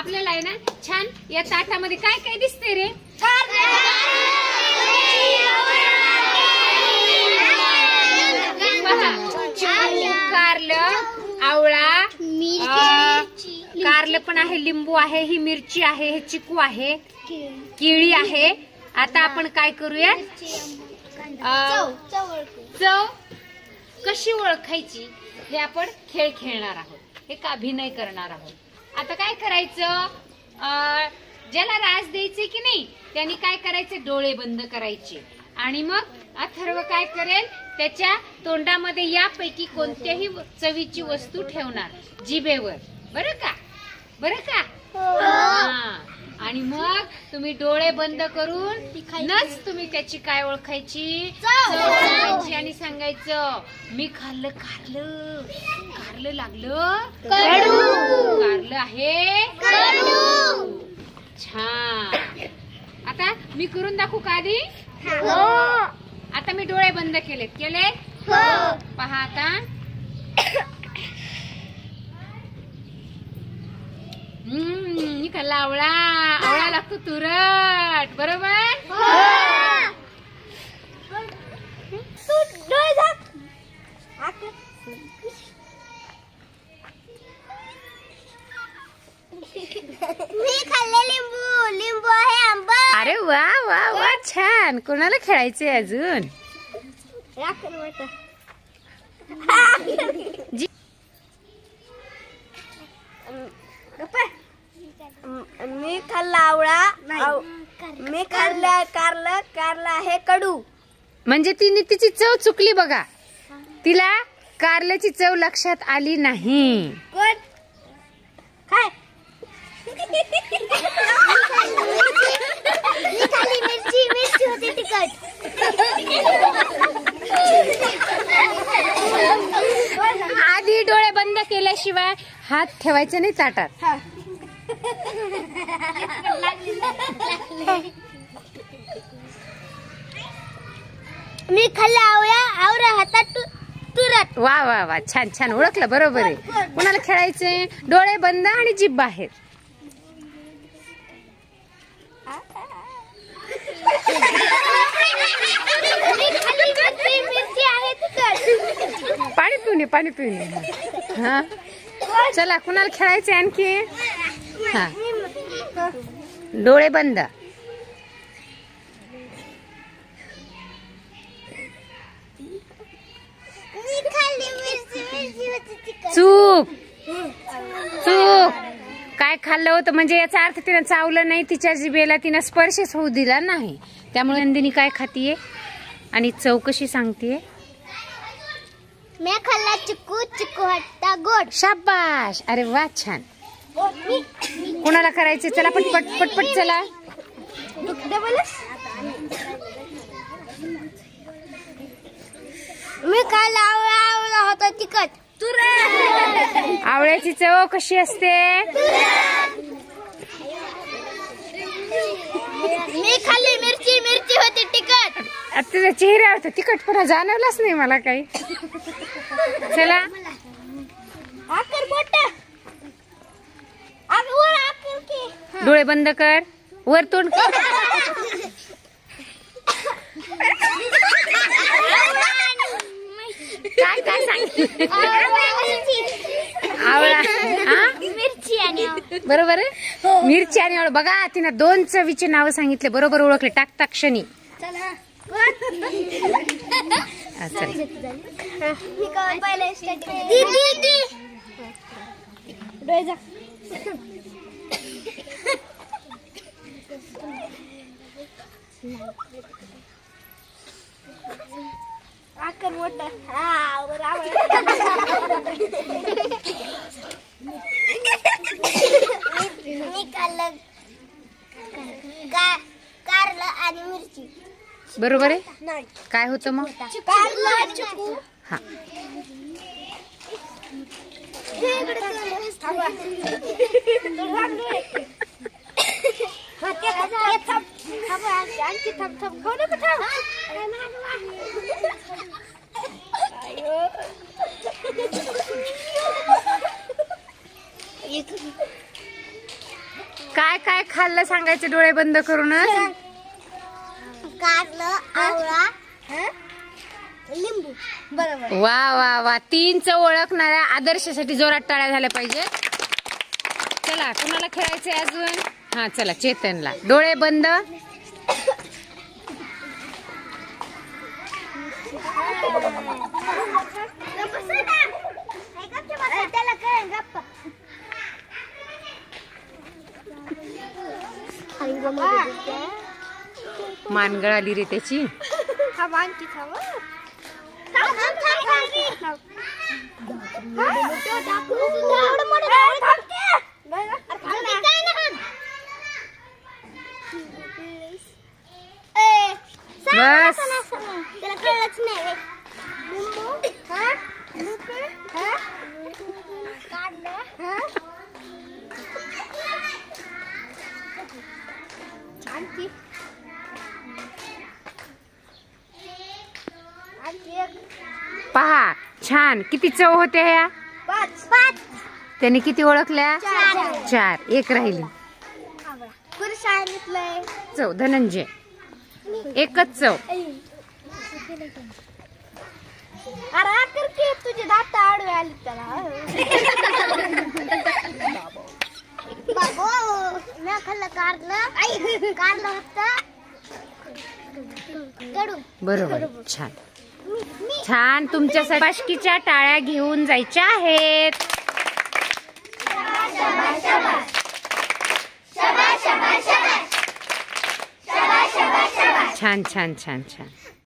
आपल्याला आहे ना छान या ताटामध्ये काय काय दिसते रे? कारलं, आवळा, कारलं पण आहे, लिंबू आहे, ही मिरची आहे, हे चिकू आहे, केळी आहे. आता आपण काय करूया? चव कशी ओळखायची हे आपण खेळ खेळणार आहोत, एक अभिनय करणार आहोत. आता काय करायचं? ज्याला रास द्यायचे की नाही त्यांनी काय करायचे? डोळे बंद करायचे आणि मग अथर्व काय करेल? त्याच्या तोंडामध्ये यापैकी कोणत्याही चवीची वस्तू ठेवणार जिभेवर. बरं का? बरं का? आणि मग तुम्ही डोळे बंद करून नच तुम्ही त्याची काय ओळखायची? आणि सांगायचं मी खाल्लं कारलं, कारलं लागलं कडू, कारलं आहे कडू. छान. आता मी करून दाखवू का आधी? आता मी डोळे बंद केलेत. केले? पहा आता. मी खाल्ला आवळा, आवळा लागतो तुरट. बरोबर? मी खाल्ले लिंबू, लिंबू आहे आंबा. अरे वा वा वा, छान. कोणाला खेळायचंय अजून? मी खाल्ला आवळा, मी खाल्ला कारलं, कारलं आहे कडू. म्हणजे तिने तिची चव चुकली बघा. तिला कारल्याची चव लक्षात आली नाही. कोण काय? मी खाल्ली मिरची, मिरची होती तिखट. आधी डोळे बंद केल्याशिवाय हात ठेवायचे नाही ताटात. मी खाल्ला आवळा, आवळा हातात तुरट. वा वा वा, छान छान ओळखलं. बरोबर आहे. कुणाला खेळायचंय? डोळे बंद आणि जीभ बाहेर. पाणी पिऊन ये, पाणी पिऊन ये. हा चला, कुणाला खेळायचंय आणखी? हा, डोळे बंद. चूक चूक. काय खाल्लं होतं म्हणजे याचा अर्थ तिनं चावलं नाही, तिच्या जिभेला तिनं स्पर्शच होऊ दिला नाही. त्यामुळे नंदिनी काय खातीये आणि चव कशी सांगतीये? मी खाल्ला चिकू, चिकू हट्टा गोड. शाबाश. अरे वा, छान. कुणाला करायचे? चला पटपट पटपट चला. मी खाल्ला आवळा, आवळा होता तिखट. आवळ्याची चव कशी असते? मी खाल्ली मिरची, मिरची होती तिखट. तुझ्या चेहऱ्यावर तिखटपणा जाणवलाच नाही मला काही. चला, आकर मोठा. वर आकर की. डोळे बंद कर, वर तोंड. काय काय सांगितलं? आवळा, मिरची आणि बरोबर आहे. मिरची आणि आवळा. बघा, तिनं 2 चवीचे नाव सांगितले. बरोबर ओळखले टाकता क्षणी. चला. आकर मोठा. मी खाल्लं कारलं आणि मिरची. बरोबर आहे. काय होतं मग? हा, काय काय खाल्लं सांगायचे डोळे बंद करूनच. कारलं, आवळा, लिंबू. बरोबर. वा वा वा, 3 ओळखणाऱ्या आदर्शासाठी जोरात टाळ्या झाल्या पाहिजे. चला कुणाला खेळायचंय अजून? हा चला चेतनला. डोळे बंद. त्याला कळ गप्पा. मानगळ आली रे त्याची. हा मानकी थांब. बस. त्याला कळलंच नाही. आणखी पहा छान, किती चव होते ह्या. 5 त्याने किती ओळखल्या? 4. 4. 1 राहिली. कुणी सांगितलंय? चव धनंजय. एकच चव. अरे आकर की तुझे दात आडवे आले त्याला. बाबो मी खाल्लं कारलं होतं कडू. बरोबर. छान छान. तुमच्यासाठी बाष्कीच्या टाळ्या घेऊन जायच्या आहेत. छान छान छान छान.